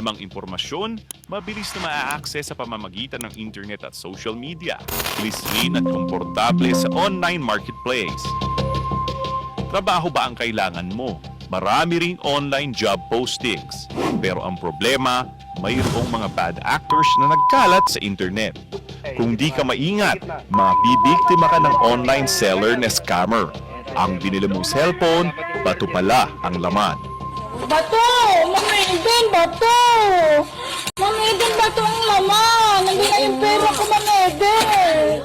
namang impormasyon, mabilis na maa-access sa pamamagitan ng internet at social media. Bilis rin at komportable sa online marketplace. Trabaho ba ang kailangan mo? Marami ring online job postings. Pero ang problema, mayroong mga bad actors na nagkalat sa internet. Kung di ka maingat, mabibiktima ka ng online seller na scammer. Ang binili mong cellphone, bato pala ang laman. Bato! Ma'am Eden, bato! Ma'am Eden, bato ang laman! Nandun na yung pera ko, Ma'am Eden!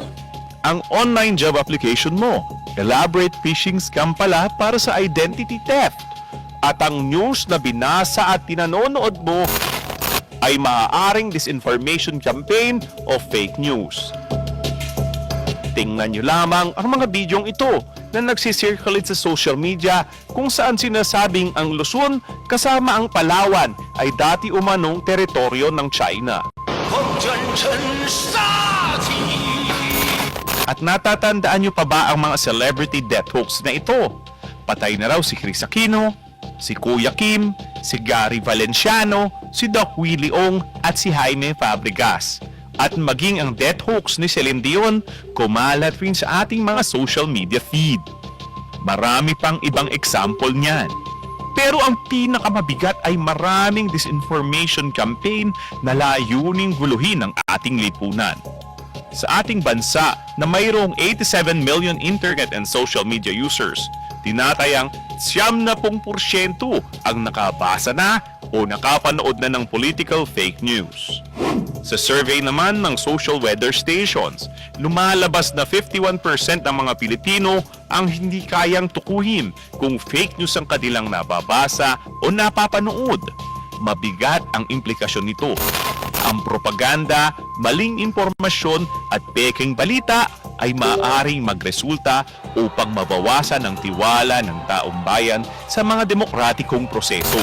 Ang online job application mo, elaborate phishing scam pala para sa identity theft. At ang news na binasa at tinanonood mo ay maaaring disinformation campaign o fake news. Tingnan nyo lamang ang mga bidyong ito na nagsisirculate sa social media kung saan sinasabing ang Luzon kasama ang Palawan ay dati umanong teritoryo ng China. At natatandaan nyo pa ba ang mga celebrity death hoax na ito? Patay na raw si Chris Aquino, si Kuya Kim, si Gary Valenciano, si Doc Willie Ong at si Jaime Fabregas. At maging ang death hoax ni Celine Dion, kumalat rin sa ating mga social media feed. Marami pang ibang example niyan. Pero ang pinakamabigat ay maraming disinformation campaign na layuning guluhin ang ating lipunan. Sa ating bansa na mayroong 87 million internet and social media users, tinatayang 70% ang nakabasa na o nakapanood na ng political fake news. Sa survey naman ng social weather stations, lumalabas na 51% ng mga Pilipino ang hindi kayang tukuhin kung fake news ang kanilang nababasa o napapanood. Mabigat ang implikasyon nito. Ang propaganda, maling impormasyon at peking balita ay maaaring magresulta upang mabawasan ang tiwala ng taong bayan sa mga demokratikong proseso.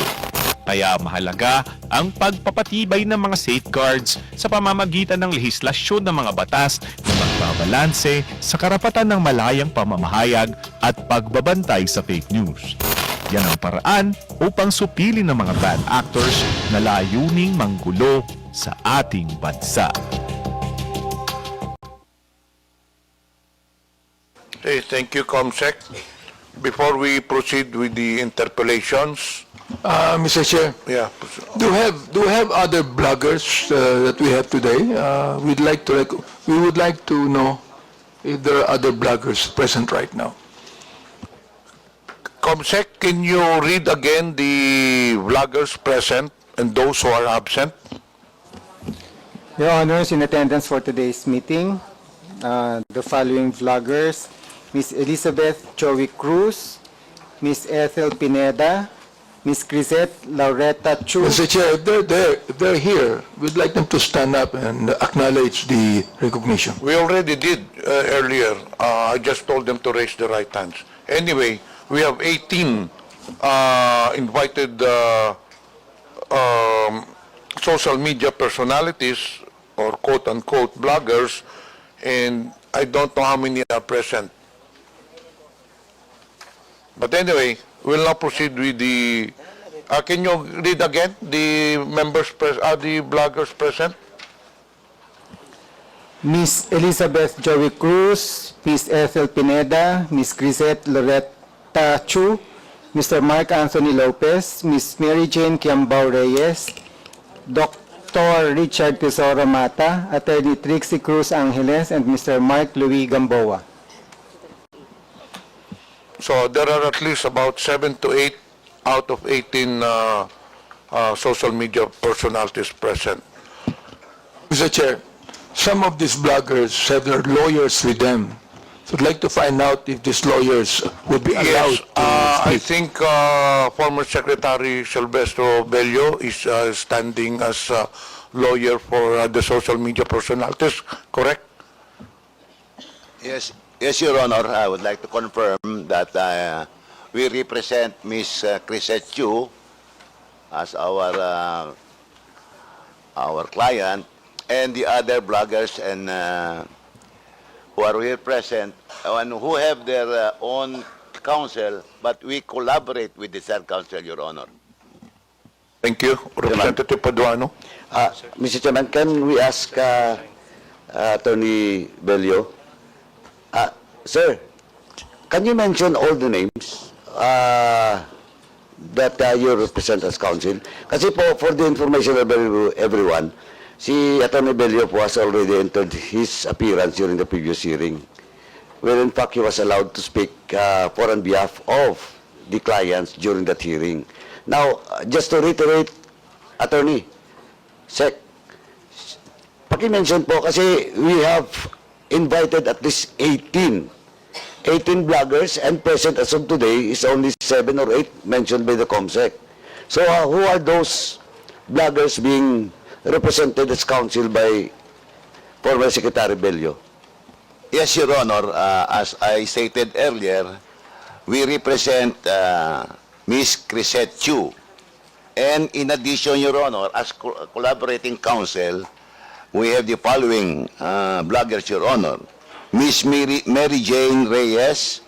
Kaya mahalaga ang pagpapatibay ng mga safeguards sa pamamagitan ng lehislasyon ng mga batas na magbabalanse sa karapatan ng malayang pamamahayag at pagbabantay sa fake news. Yan ang paraan upang supilin ng mga bad actors na layuning manggulo sa ating bansa. Okay, thank you, Comsec. Before we proceed with the interpellations, Mr. Chair, yeah, do we have other bloggers that we have today? We would like to know if there are other bloggers present right now. Comsec, can you read again the vloggers present and those who are absent? Your Honors, in attendance for today's meeting, the following vloggers: Ms. Elizabeth Joey Cruz, Ms. Ethel Pineda, Ms. Crisette Laureta Chu. Mr. Chair, if they're here, we'd like them to stand up and acknowledge the recognition. We already did earlier. I just told them to raise the right hands. Anyway, we have 18 invited social media personalities or quote-unquote bloggers, and I don't know how many are present. But anyway, we'll now proceed with the... can you read again the the bloggers present? Ms. Elizabeth Joey Cruz, Ms. Ethel Pineda, Ms. Crisette Loretta Chu, Mr. Mark Anthony Lopez, Ms. Mary Jane Kiambao Reyes, Dr. Richard Tesoro Mata, Attorney Trixie Cruz Angeles, and Mr. Mark Louis Gamboa. So there are at least about 7 to 8 out of 18 social media personalities present. Mr. Chair, some of these bloggers have their lawyers with them. So I'd like to find out if these lawyers would be allowed Yes, to I speak. think former Secretary Silvestro Bello is standing as lawyer for the social media personalities, correct? Yes, Your Honor. I would like to confirm that we represent Ms. Crisette Chu as our client, and the other bloggers and who are here present and who have their own counsel, but we collaborate with the said counsel, Your Honor. Thank you. Representative Paduano. Mr. Chairman, can we ask Attorney Bello? Sir, can you mention all the names that you represent as counsel? Kasi po, for the information of everyone, si Attorney Bello po has already entered his appearance during the previous hearing, where in fact he was allowed to speak for on behalf of the clients during that hearing. Now, just to reiterate, Attorney, Sec, paki-mention po kasi we have invited at least 18 bloggers, and present as of today is only 7 or 8 mentioned by the COMSEC. So who are those bloggers being represented as counsel by former Secretary Bello? Yes, Your Honor. As I stated earlier, we represent Ms. Crisette Chu. And in addition, Your Honor, as collaborating counsel, we have the following bloggers, Your Honor. Ms. Mary Jane Reyes,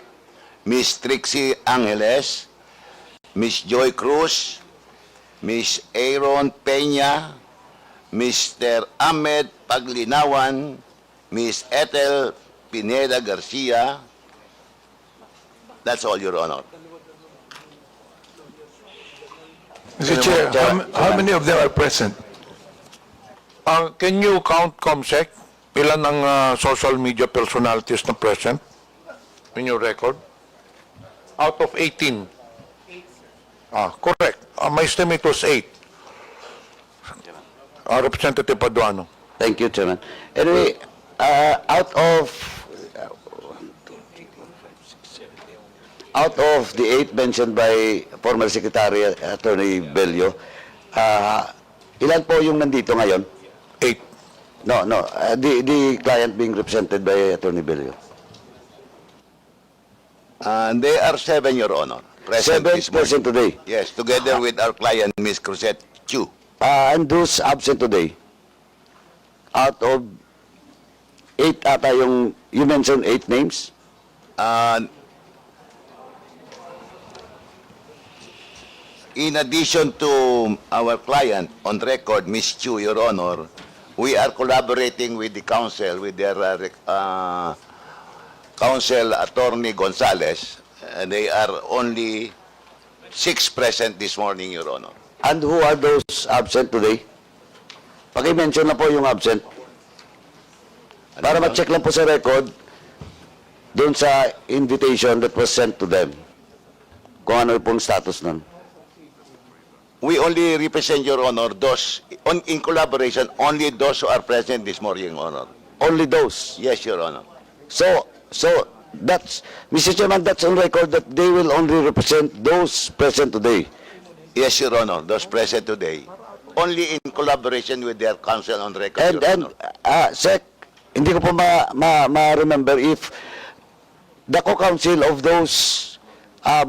Ms. Trixie Angeles, Ms. Joy Cruz, Ms. Aaron Peña, Mr. Ahmed Paglinawan, Ms. Ethel Pineda Garcia. That's all, Your Honor. Mr. Chair, how many of them are present? Can you count, COMSEC, ilan ang social media personalities na present in your record? Out of 18. Correct. My estimate was 8. Representative Paduano. Thank you, Chairman. Anyway, out of the 8 mentioned by former Secretary Attorney Bello, ilan po yung nandito ngayon? 8. No. The client being represented by Attorney Bello. They are 7, Your Honor. Present 7 this morning. present today. Yes, together with our client, Ms. Crisette Chu. And those absent today, out of 8 ata yung, you mentioned 8 names? In addition to our client on record, Ms. Chu, Your Honor, we are collaborating with the counsel, with their counsel, Attorney Gonzales, and they are only 6 present this morning, Your Honor. And who are those absent today? Paki-mention na po yung absent. Para ma-check lang po sa record doon sa invitation that was sent to them. Kung ano pong status nun. We only represent, Your Honor, those, in collaboration, only those who are present this morning, Your Honor. Only those. Yes, Your Honor. So that's, Mr. Chairman, that's on record that they will only represent those present today. Yes, Your Honor, those present today. Only in collaboration with their counsel on record, Your Honor. Sec, hindi ko po ma-remember if the co-counsel of those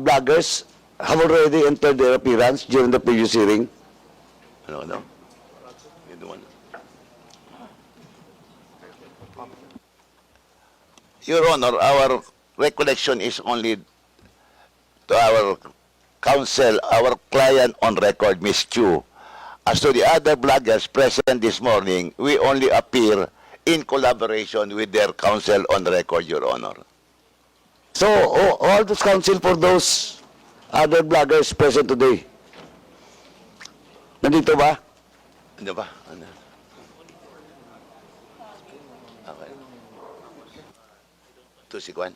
bloggers have already entered their appearance during the previous hearing. No. You don't want. Your Honor, our recollection is only to our counsel, our client on record, Ms. Chu. As to the other bloggers present this morning, we only appear in collaboration with their counsel on record, Your Honor. So, all those counsel for those other bloggers present today, nandito ba? Ano ba? Ano? Okay. Ito si Juan.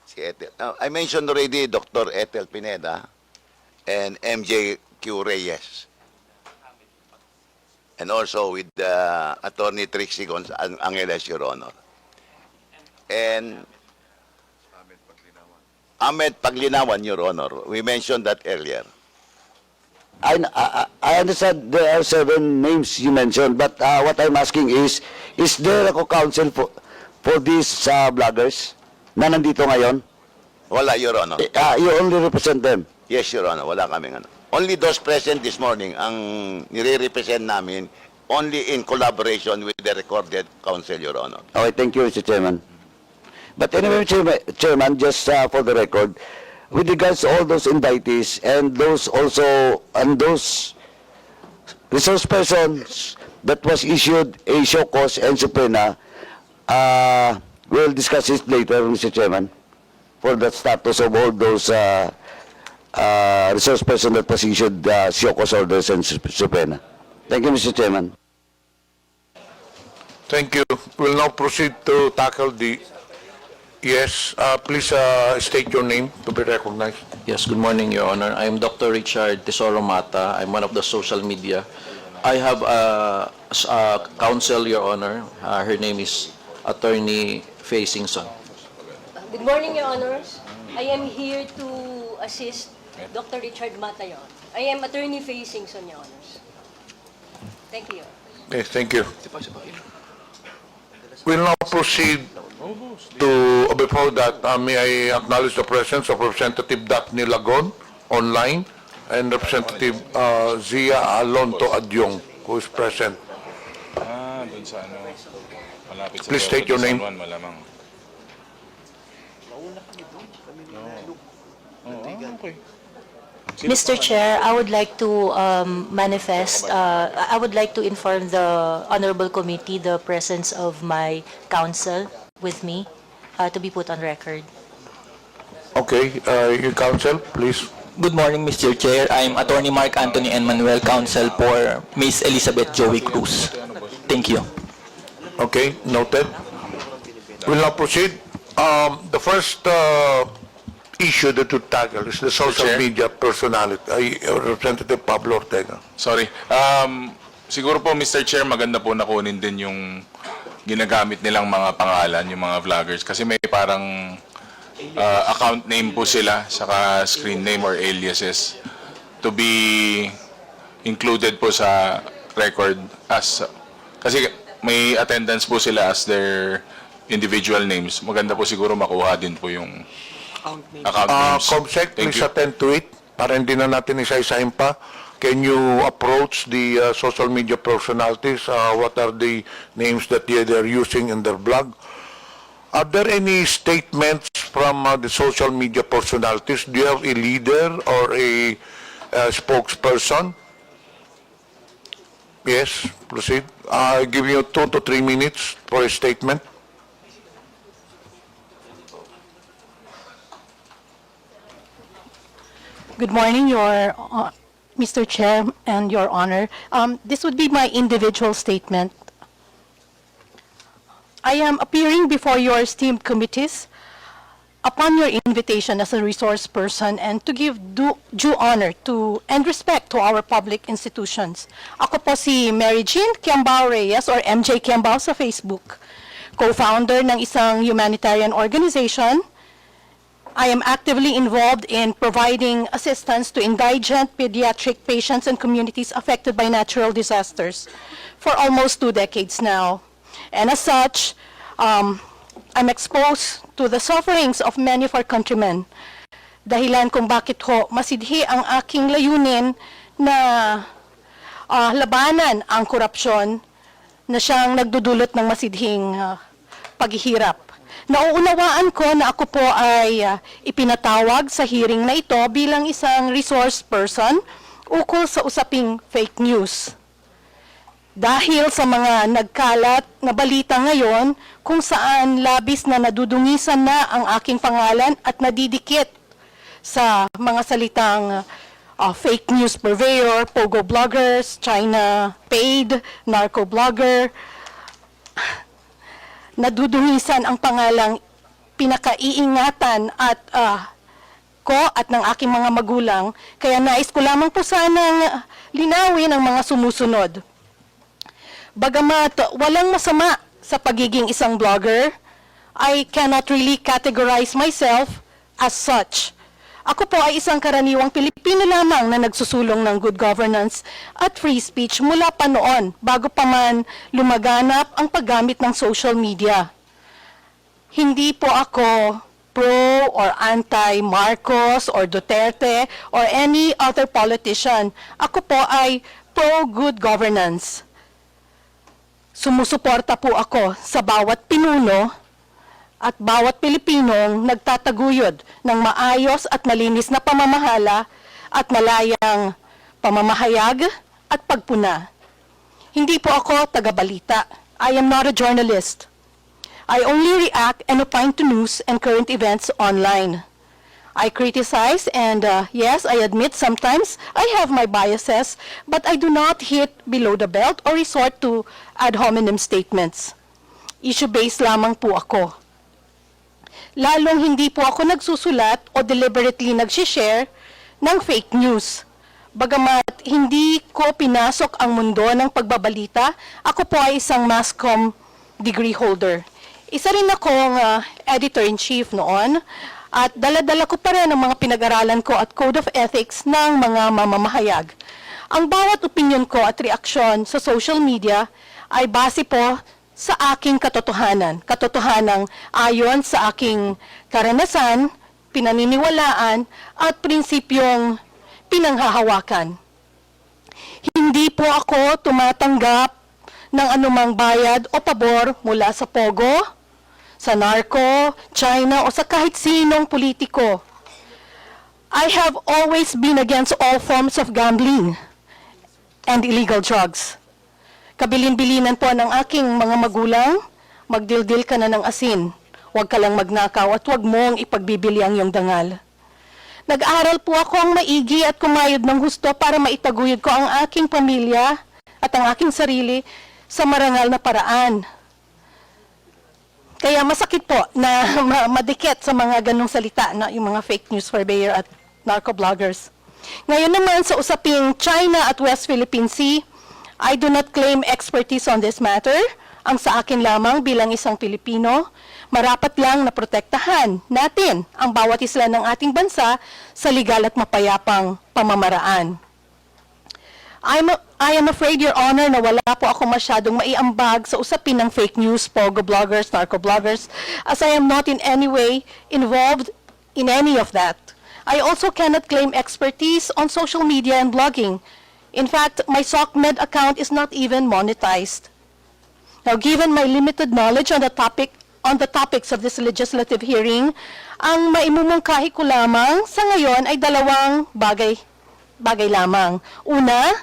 Si Ethel. Now, I mentioned already Dr. Ethel Pineda and MJ.Q. Reyes. And also with Attorney Trixie Angeles, Your Honor. And Ahmed Paglinawan, Your Honor. We mentioned that earlier. I understand there are 7 names you mentioned, but what I'm asking is there a co-counsel for these bloggers na nandito ngayon? Wala, Your Honor. You only represent them? Yes, Your Honor. Wala kaming ano. Only those present this morning ang nire-represent namin only in collaboration with the recorded counsel, Your Honor. Okay, thank you, Mr. Chairman. But anyway, Chairman, just for the record, with regards to all those indictees and those resource persons that was issued a show cause and subpoena, we'll discuss it later, Mr. Chairman, for the status of all those resource person that was issued show cause orders and subpoena. Thank you, Mr. Chairman. Thank you. We'll now proceed to tackle the... Yes, please state your name to be recognized. Yes, good morning, Your Honor. I am Dr. Richard Tesoro Mata. I'm one of the social media. I have a counsel, Your Honor. Her name is Attorney Faye Singson. Good morning, Your Honors. I am here to assist Dr. Richard Mata, Your Honor. I am Attorney Faye Singson, Your Honors. Thank you, Your Honor. Okay, thank you. We'll now proceed to, before that, may I acknowledge the presence of Representative Daphne Lagon online and Representative Zia Alonto Adyong, who is present. Dun sa ano, malapit sa Please state your name. San Juan, malamang. Okay. Mr. Chair, I would like to I would like to inform the Honorable Committee the presence of my counsel with me to be put on record. Okay, your counsel, please. Good morning, Mr. Chair. I'm Attorney Mark Anthony and Manuel, counsel for Miss Elizabeth Joey Cruz. Thank you. Okay, noted. We'll now proceed. The first issue that to tackle is the social Chair? media personality. Representative Pablo Ortega. Sorry. Siguro po, Mr. Chair, maganda po na kunin din yung ginagamit nilang mga pangalan, yung mga vloggers. Kasi may parang account name po sila, saka screen name or aliases to be included po sa record as... Kasi may attendance po sila as their individual names. Maganda po siguro makuha din po yung account names. Comsec, Thank please you. attend to it para hindi na natin isa-isahin pa. Can you approach the social media personalities? What are the names that they're using in their blog? Are there any statements from the social media personalities? Do you have a leader or a spokesperson? Yes, proceed. I'll give you 2 to 3 minutes for a statement. Good morning, Mr. Chair and Your Honor. This would be my individual statement. I am appearing before your esteemed committees upon your invitation as a resource person and to give due honor to and respect to our public institutions. Ako po si Mary Jean Kiambao Reyes or MJ Kiambao sa Facebook, co-founder ng isang humanitarian organization. I am actively involved in providing assistance to indigent pediatric patients and communities affected by natural disasters for almost 2 decades now. And as such, I'm exposed to the sufferings of many of our countrymen. Dahilan kung bakit ho masidhi ang aking layunin na labanan ang korupsyon na siyang nagdudulot ng masidhing paghihirap. Nauunawaan ko na ako po ay ipinatawag sa hearing na ito bilang isang resource person ukol sa usaping fake news. Dahil sa mga nagkalat na balita ngayon kung saan labis na nadudungisan na ang aking pangalan at nadidikit sa mga salitang fake news purveyor, pogo bloggers, China paid, narco blogger, nadudungisan ang pangalang pinakaiingatan at ko at ng aking mga magulang, kaya nais ko lamang po sanang linawin ang mga sumusunod. Bagamat walang masama sa pagiging isang blogger, I cannot really categorize myself as such. Ako po ay isang karaniwang Pilipino lamang na nagsusulong ng good governance at free speech mula pa noon, bago pa man lumaganap ang paggamit ng social media. Hindi po ako pro or anti-Marcos or Duterte or any other politician. Ako po ay pro-good governance. Sumusuporta po ako sa bawat pinuno at bawat Pilipinong nagtataguyod ng maayos at malinis na pamamahala at malayang pamamahayag at pagpuna. Hindi po ako tagabalita. I am not a journalist. I only react and opine to news and current events online. I criticize and yes, I admit sometimes I have my biases, but I do not hit below the belt or resort to ad hominem statements. Issue-based lamang po ako. Lalong hindi po ako nagsusulat o deliberately nag-share ng fake news. Bagamat hindi ko pinasok ang mundo ng pagbabalita, ako po ay isang mass comm degree holder. Isa rin akong editor-in-chief noon at dala-dala ko pa rin ang mga pinag-aralan ko at code of ethics ng mga mamamahayag. Ang bawat opinion ko at reaksyon sa social media ay base po sa aking katotohanan ayon sa aking karanasan, pinaniniwalaan at prinsipyong pinanghahawakan. Hindi po ako tumatanggap ng anumang bayad o pabor mula sa Pogo, sa narco, China o sa kahit sinong politiko. I have always been against all forms of gambling and illegal drugs. Kabilin-bilinan po ng aking mga magulang, magdildil ka na ng asin. Huwag ka lang magnakaw at huwag mong ipagbibili ang iyong dangal. Nag-aral po akong maigi at kumayod ng husto para maitaguyod ko ang aking pamilya at ang aking sarili sa marangal na paraan. Kaya masakit po na madikit sa mga ganong salita na yung mga fake news purveyor at narco-bloggers. Ngayon naman sa usaping China at West Philippine Sea, I do not claim expertise on this matter. Ang sa akin lamang bilang isang Pilipino, marapat lang na protektahan natin ang bawat isla ng ating bansa sa legal at mapayapang pamamaraan. I am afraid, Your Honor, na wala po ako masyadong maiambag sa usapin ng fake news, pogo bloggers, narco bloggers, as I am not in any way involved in any of that. I also cannot claim expertise on social media and blogging. In fact, my SOCMED account is not even monetized. Now, given my limited knowledge on the topics of this legislative hearing, ang maimumungkahi ko lamang sa ngayon ay dalawang bagay lamang. Una,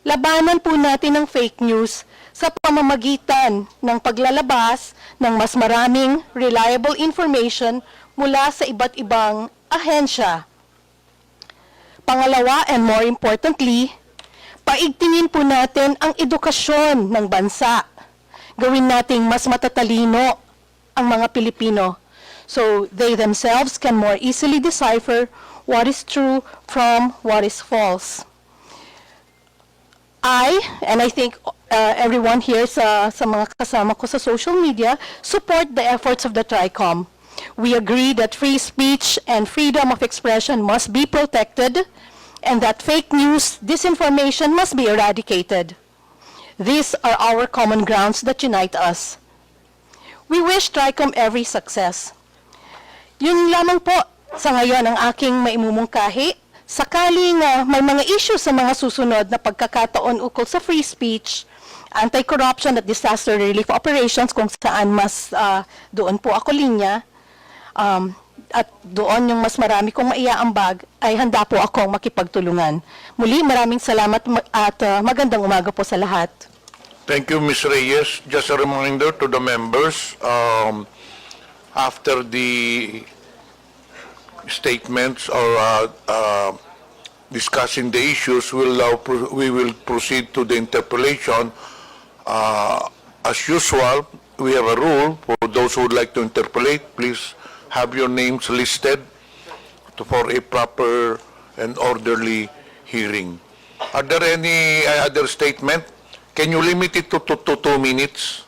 labanan po natin ang fake news sa pamamagitan ng paglalabas ng mas maraming reliable information mula sa iba't ibang ahensya. Pangalawa, and more importantly, paigtingin po natin ang edukasyon ng bansa. Gawin nating mas matatalino ang mga Pilipino so they themselves can more easily decipher what is true from what is false. And I think everyone here sa mga kasama ko sa social media, support the efforts of the TRICOM. We agree that free speech and freedom of expression must be protected and that fake news, disinformation must be eradicated. These are our common grounds that unite us. We wish TRICOM every success. Yun lamang po sa ngayon ang aking maimumungkahi. Sakaling may mga issues sa mga susunod na pagkakataon ukol sa free speech, anti-corruption at disaster relief operations kung saan mas doon po ako linya, at doon yung mas marami kong maiaambag, ay handa po akong makipagtulungan. Muli, maraming salamat at magandang umaga po sa lahat. Thank you, Ms. Reyes. Just a reminder to the members, after the statements or discussing the issues, we will proceed to the interpellation. As usual, we have a rule for those who would like to interpellate. Please have your names listed for a proper and orderly hearing. Are there any other statement? Can you limit it to 2 minutes?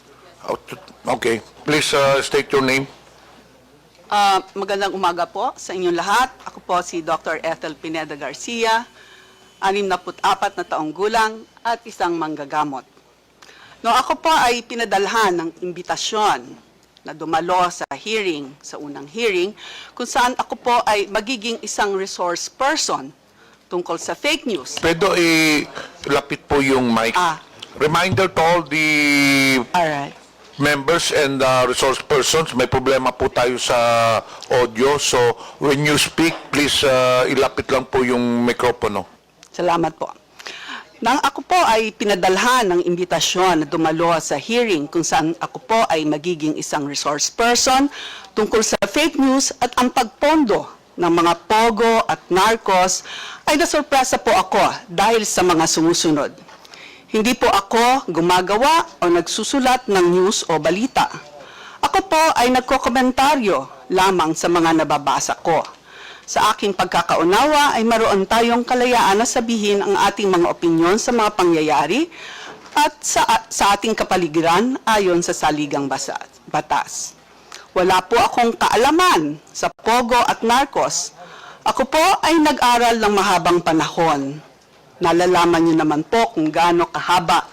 Okay. Please state your name. Magandang umaga po sa inyong lahat. Ako po si Dr. Ethel Pineda Garcia, 64 na taong gulang at isang manggagamot. No, ako po ay pinadalhan ng imbitasyon na dumalo sa hearing, sa unang hearing, kung saan ako po ay magiging isang resource person tungkol sa fake news. Pwede lapit po yung mic. Reminder to all the Alright. members and resource persons, may problema po tayo sa audio. So, when you speak, please ilapit lang po yung mikropono. Salamat po. Nang ako po ay pinadalhan ng imbitasyon na dumalo sa hearing kung saan ako po ay magiging isang resource person tungkol sa fake news at ang pagpondo ng mga pogo at narcos, ay nasurpresa po ako dahil sa mga sumusunod. Hindi po ako gumagawa o nagsusulat ng news o balita. Ako po ay nagkokomentaryo lamang sa mga nababasa ko. Sa aking pagkakaunawa ay maroon tayong kalayaan na sabihin ang ating mga opinyon sa mga pangyayari at sa ating kapaligiran ayon sa saligang batas. Wala po akong kaalaman sa pogo at narcos. Ako po ay nag-aral ng mahabang panahon. Nalalaman niyo naman po kung gaano kahaba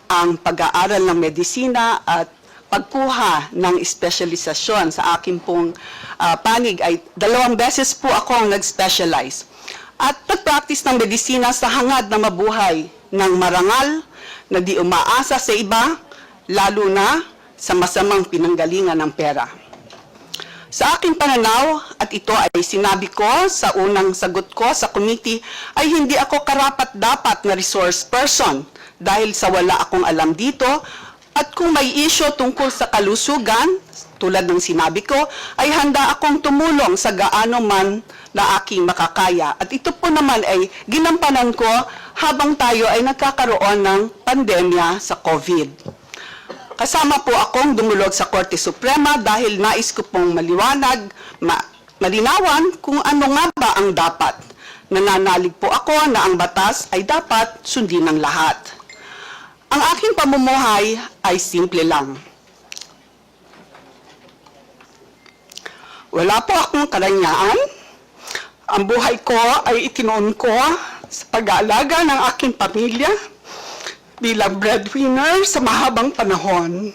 ang pag-aaral ng medisina at pagkuha ng espesyalisasyon. Sa akin pong panig ay 2 beses po ako ang nag-specialize. At nag-practice ng medisina sa hangad na mabuhay ng marangal na di umaasa sa iba, lalo na sa masamang pinanggalingan ng pera. Sa aking pananaw, at ito ay sinabi ko sa unang sagot ko sa committee, ay hindi ako karapat-dapat na resource person dahil sa wala akong alam dito. At kung may issue tungkol sa kalusugan, tulad ng sinabi ko, ay handa akong tumulong sa gaano man na aking makakaya. At ito po naman ay ginampanan ko habang tayo ay nagkakaroon ng pandemya sa COVID. Kasama po akong dumulog sa Korte Suprema dahil nais ko pong malinawan kung ano nga ba ang dapat. Nananalig po ako na ang batas ay dapat sundin ng lahat. Ang aking pamumuhay ay simple lang. Wala po akong karanyaan. Ang buhay ko ay itinoon ko sa pag-aalaga ng aking pamilya bilang breadwinner sa mahabang panahon.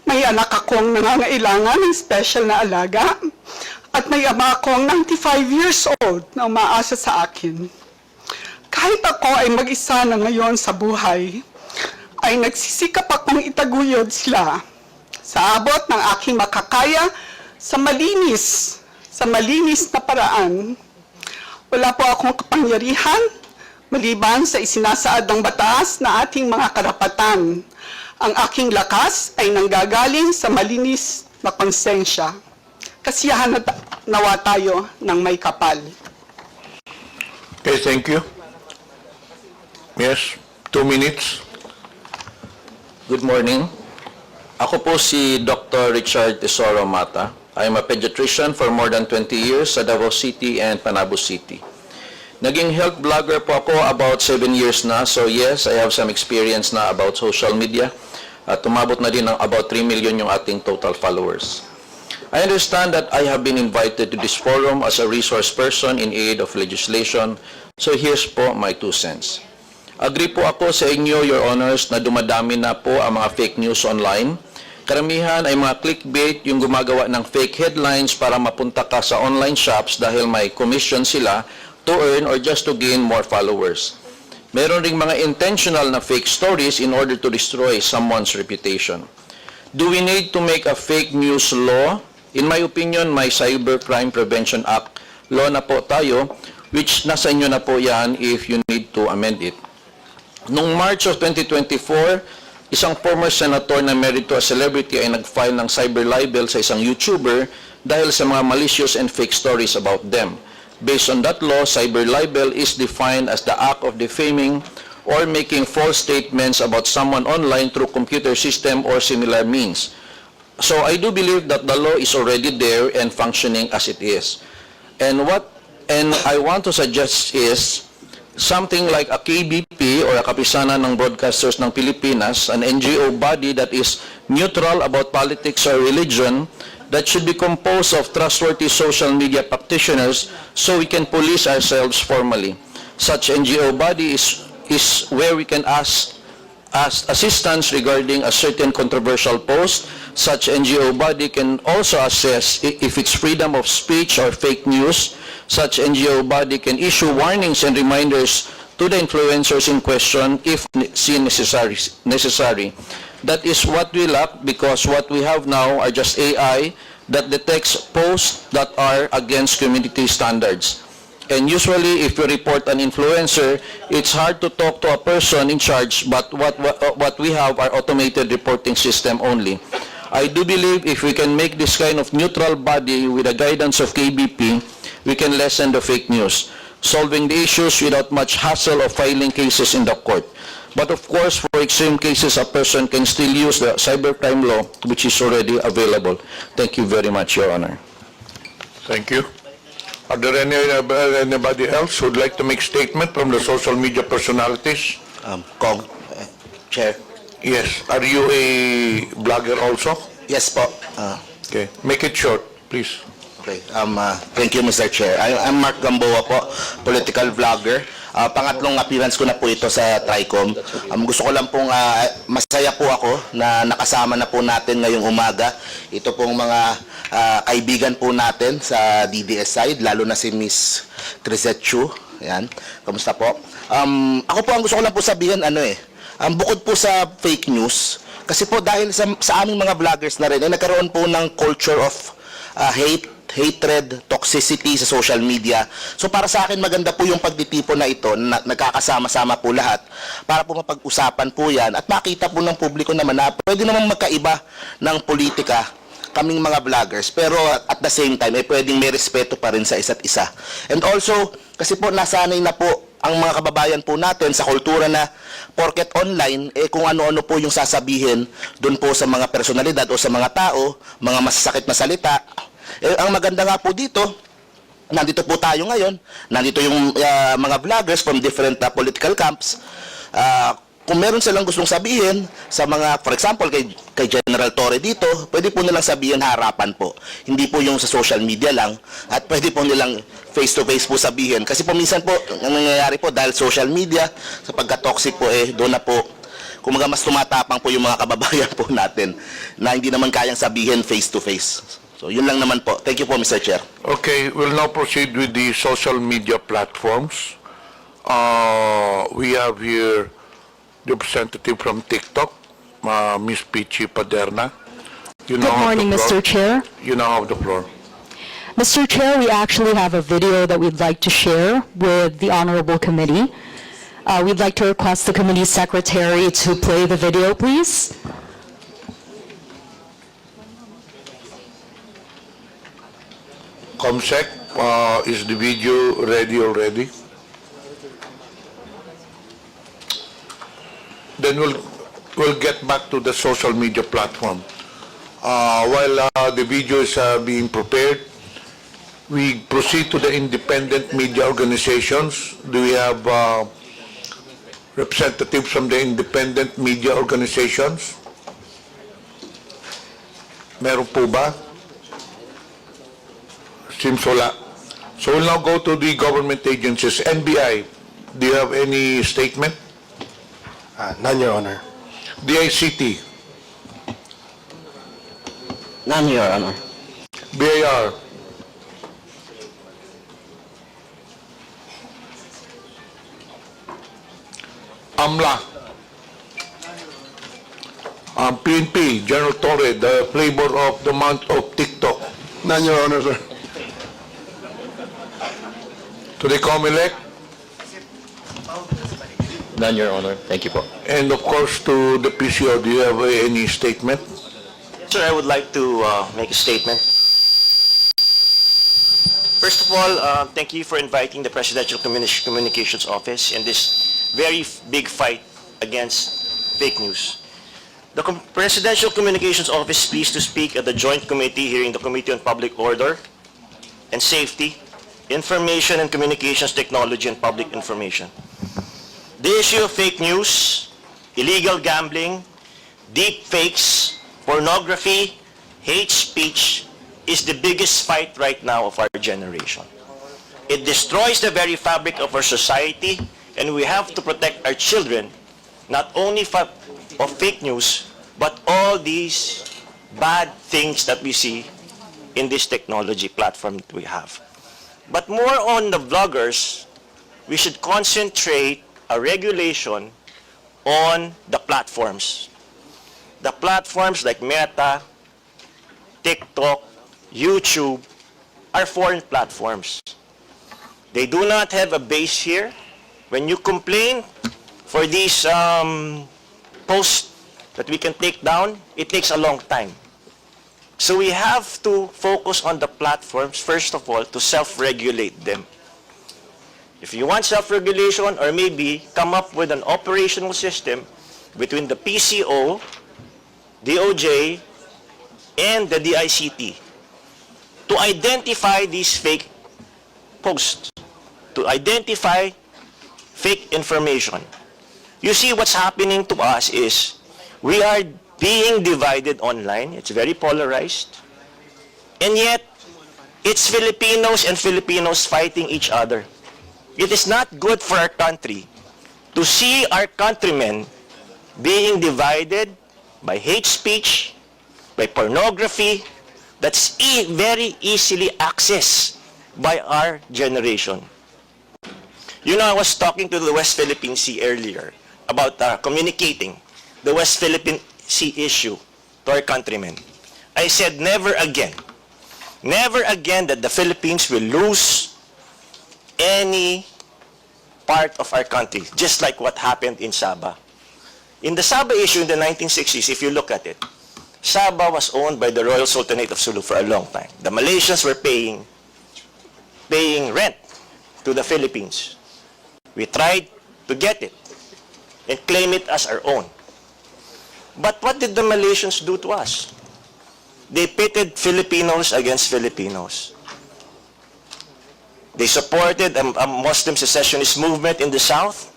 May anak akong nangangailangan ng special na alaga at may ama akong 95 years old na umaasa sa akin. Kahit ako ay mag-isa na ngayon sa buhay, ay nagsisikap akong itaguyod sila sa abot ng aking makakaya sa malinis na paraan. Wala po akong kapangyarihan maliban sa isinasaad ng batas na ating mga karapatan. Ang aking lakas ay nanggagaling sa malinis na konsensya. Kasiyahan nawa tayo ng may kapal. Okay, thank you. Yes, 2 minutes. Good morning. Ako po si Dr. Richard Tesoro Mata. I am a pediatrician for more than 20 years sa Davao City and Panabo City. Naging health blogger po ako about 7 years na. So yes, I have some experience na about social media. At tumabot na din ng about 3 million yung ating total followers. I understand that I have been invited to this forum as a resource person in aid of legislation. So here's po my 2 cents. Agree po ako sa inyo, Your Honors, na dumadami na po ang mga fake news online. Karamihan ay mga clickbait, yung gumagawa ng fake headlines para mapunta ka sa online shops dahil may commission sila to earn or just to gain more followers. Meron ring mga intentional na fake stories in order to destroy someone's reputation. Do we need to make a fake news law? In my opinion, may Cybercrime Prevention Act law na po tayo, which nasa inyo na po yan if you need to amend it. Noong March of 2024, isang former senator na married to a celebrity ay nag-file ng cyber libel sa isang YouTuber dahil sa mga malicious and fake stories about them. Based on that law, cyber libel is defined as the act of defaming or making false statements about someone online through computer system or similar means. So I do believe that the law is already there and functioning as it is. And I want to suggest is something like a KBP or a Kapisanan ng Broadcasters ng Pilipinas, an NGO body that is neutral about politics or religion, that should be composed of trustworthy social media practitioners so we can police ourselves formally. Such NGO body is where we can ask assistance regarding a certain controversial post. Such NGO body can also assess if it's freedom of speech or fake news. Such NGO body can issue warnings and reminders to the influencers in question if seen necessary. That is what we lack, because what we have now are just AI that detects posts that are against community standards. And usually, if you report an influencer, it's hard to talk to a person in charge, but what we have are automated reporting system only. I do believe if we can make this kind of neutral body with the guidance of KBP, we can lessen the fake news, solving the issues without much hassle of filing cases in the court. But of course, for extreme cases, a person can still use the cybercrime law, which is already available. Thank you very much, Your Honor. Thank you. Are there anybody else who would like to make statement from the social media personalities? Chair. Yes. Are you a blogger also? Yes po. Okay. Make it short, please. Okay. Thank you, Mr. Chair. I'm Mark Gamboa po, political vlogger. Pangatlong appearance ko na po ito sa TRICOM. Gusto ko lang pong masaya po ako na nakasama na po natin ngayong umaga. Ito pong mga kaibigan po natin sa DDS side, lalo na si Miss Crisette Chu. Yan. Kamusta po? Ako po, ang gusto ko lang po sabihin, bukod po sa fake news, kasi po dahil sa aming mga vloggers na rin, nagkaroon po ng culture of hatred, toxicity sa social media. So para sa akin, maganda po yung pagtitipon na ito, na nagkakasama-sama po lahat, para po mapag-usapan po yan, at makita po ng publiko naman na pwede naman magkaiba ng politika kaming mga vloggers, pero at the same time, pwedeng may respeto pa rin sa isa't isa. And also, kasi po nasanay na po ang mga kababayan po natin sa kultura na porket online, kung ano-ano po yung sasabihin doon po sa mga personalidad o sa mga tao, mga masasakit na salita. Ang maganda nga po dito, nandito po tayo ngayon, nandito yung mga vloggers from different political camps. Kung meron silang gustong sabihin sa mga, for example, kay General Torre dito, pwede po nilang sabihin harapan po. Hindi po yung sa social media lang, at pwede po nilang face-to-face po sabihin. Kasi po minsan po, ang nangyayari po dahil social media, sa pagka-toxic po, doon na po, kumaga mas tumatapang po yung mga kababayan po natin na hindi naman kayang sabihin face-to-face. So, yun lang naman po. Thank you po, Mr. Chair. Okay, we'll now proceed with the social media platforms. We have here the representative from TikTok, Ms. Pichi Paderna. You now Good morning, have the floor. Mr. Chair. You now have the floor. Mr. Chair, we actually have a video that we'd like to share with the Honorable Committee. We'd like to request the committee secretary to play the video, please. Comsec, is the video ready already? Then we'll get back to the social media platform. While the video is being prepared, we proceed to the independent media organizations. Do we have representatives from the independent media organizations? Meron po ba? Seems wala. So we'll now go to the government agencies. NBI, do you have any statement? None, Your Honor. DICT, None, Your Honor. BIR, AMLA, PNP, General Torre, the flavor of the month of TikTok. None, Your Honor, sir. To the COMELEC, None, Your Honor. Thank you po. and of course to the PCO. Do you have any statement? Sir, I would like to make a statement. First of all, thank you for inviting the Presidential Communications Office in this very big fight against fake news. The Presidential Communications Office is pleased to speak at the Joint Committee hearing the Committee on Public Order and Safety, Information and Communications Technology and Public Information. The issue of fake news, illegal gambling, deep fakes, pornography, hate speech is the biggest fight right now of our generation. It destroys the very fabric of our society, and we have to protect our children not only of fake news, but all these bad things that we see in this technology platform that we have. But more on the vloggers, we should concentrate a regulation on the platforms. the platforms like Meta, TikTok, YouTube are foreign platforms. They do not have a base here. When you complain for these posts that we can take down, it takes a long time. So we have to focus on the platforms, first of all, to self-regulate them. If you want self-regulation, or maybe come up with an operational system between the PCO, DOJ, and the DICT to identify these fake posts, to identify fake information. You see, what's happening to us is we are being divided online. It's very polarized. And yet, it's Filipinos and Filipinos fighting each other. It is not good for our country to see our countrymen being divided by hate speech, by pornography, that's very easily accessed by our generation. You know, I was talking to the West Philippine Sea earlier about communicating the West Philippine Sea issue to our countrymen. I said never again that the Philippines will lose any part of our country, just like what happened in Sabah. In the Sabah issue in the 1960s, if you look at it, Sabah was owned by the Royal Sultanate of Sulu for a long time. The Malaysians were paying rent to the Philippines. We tried to get it and claim it as our own. But what did the Malaysians do to us? They pitted Filipinos against Filipinos. They supported a Muslim secessionist movement in the South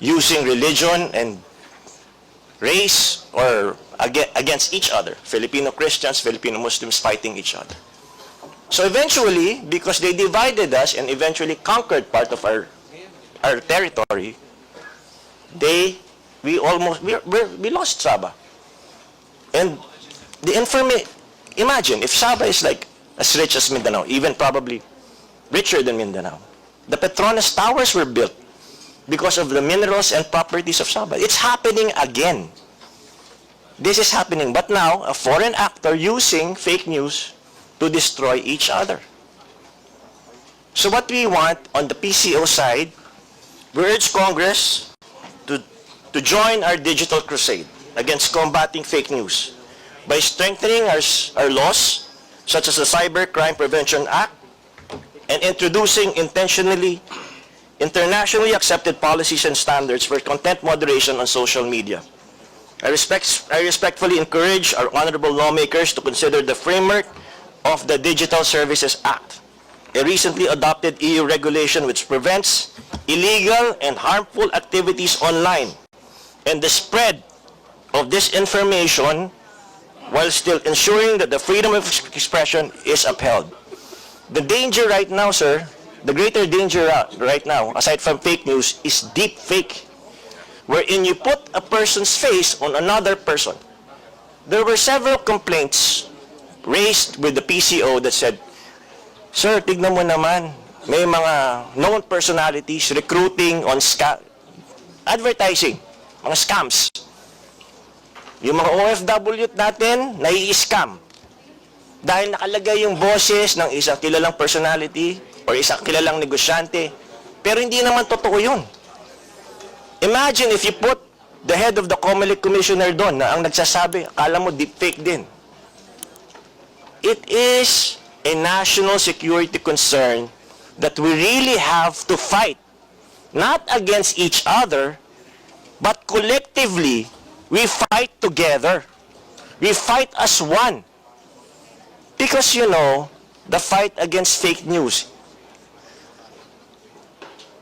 using religion and race or against each other. Filipino Christians, Filipino Muslims fighting each other. So eventually, because they divided us and eventually conquered part of our territory, we lost Sabah. And imagine if Sabah is like as rich as Mindanao, even probably richer than Mindanao. The Petronas Towers were built because of the minerals and properties of Sabah. It's happening again. This is happening, but now a foreign actor using fake news to destroy each other. So what we want on the PCO side, we urge Congress to join our digital crusade against combating fake news by strengthening our laws, such as the Cybercrime Prevention Act, and introducing internationally accepted policies and standards for content moderation on social media. I respectfully encourage our honorable lawmakers to consider the framework of the Digital Services Act, a recently adopted EU regulation which prevents illegal and harmful activities online and the spread of disinformation while still ensuring that the freedom of expression is upheld. The danger right now, sir, the greater danger right now, aside from fake news, is deep fake, wherein you put a person's face on another person. There were several complaints raised with the PCO that said, sir, tignan mo naman, may mga known personalities recruiting on advertising, mga scams. Yung mga OFW natin, nai-scam. Dahil nakalagay yung boses ng isang kilalang personality or isang kilalang negosyante, pero hindi naman totoo yun. Imagine if you put the head of the COMELEC commissioner doon na ang nagsasabi, akala mo deepfake din. It is a national security concern that we really have to fight, not against each other, but collectively, we fight together. We fight as one. Because, you know, the fight against fake news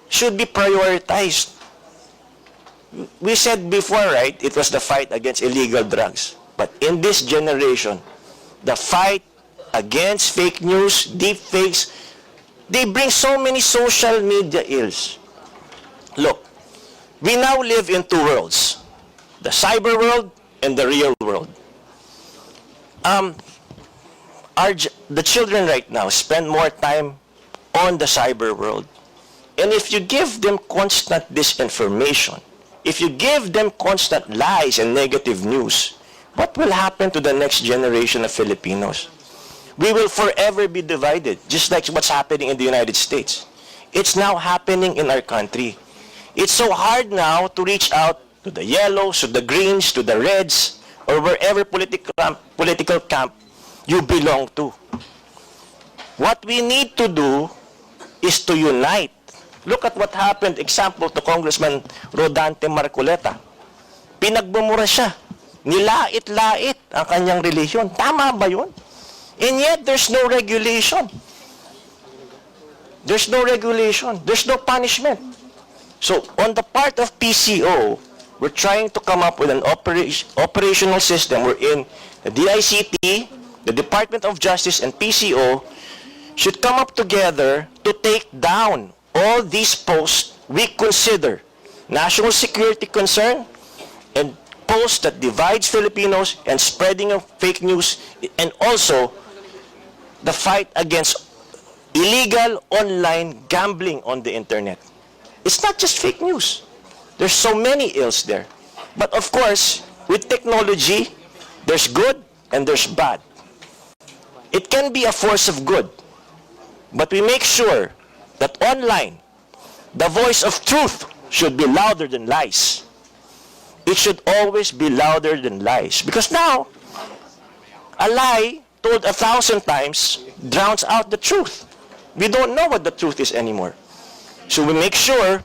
should be prioritized. We said before, right, it was the fight against illegal drugs. But in this generation, the fight against fake news, deep fakes, they bring so many social media ills. Look, we now live in two worlds, the cyber world and the real world. The children right now spend more time on the cyber world. And if you give them constant disinformation, if you give them constant lies and negative news, what will happen to the next generation of Filipinos? We will forever be divided, just like what's happening in the United States. It's now happening in our country. It's so hard now to reach out to the yellows, to the greens, to the reds, or wherever political camp you belong to. What we need to do is to unite. Look at what happened, example, to Congressman Rodante Marcoleta. Pinagbumura siya. Nilait-lait ang kanyang relihiyon. Tama ba yun? And yet, there's no regulation. There's no regulation. There's no punishment. So, on the part of PCO, we're trying to come up with an operational system wherein the DICT, the Department of Justice, and PCO should come up together to take down all these posts we consider national security concern and posts that divides Filipinos and spreading of fake news, and also the fight against illegal online gambling on the internet. It's not just fake news. There's so many ills there. But of course, with technology, there's good and there's bad. It can be a force of good, but we make sure that online, the voice of truth should be louder than lies. It should always be louder than lies. Because now, a lie told 1,000 times drowns out the truth. We don't know what the truth is anymore. So we make sure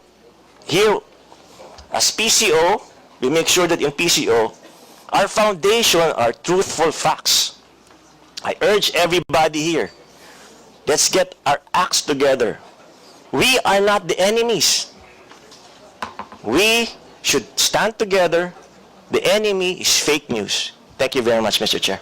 here, as PCO, we make sure that in PCO, our foundation are truthful facts. I urge everybody here, let's get our acts together. We are not the enemies. We should stand together. The enemy is fake news. Thank you very much, Mr. Chair.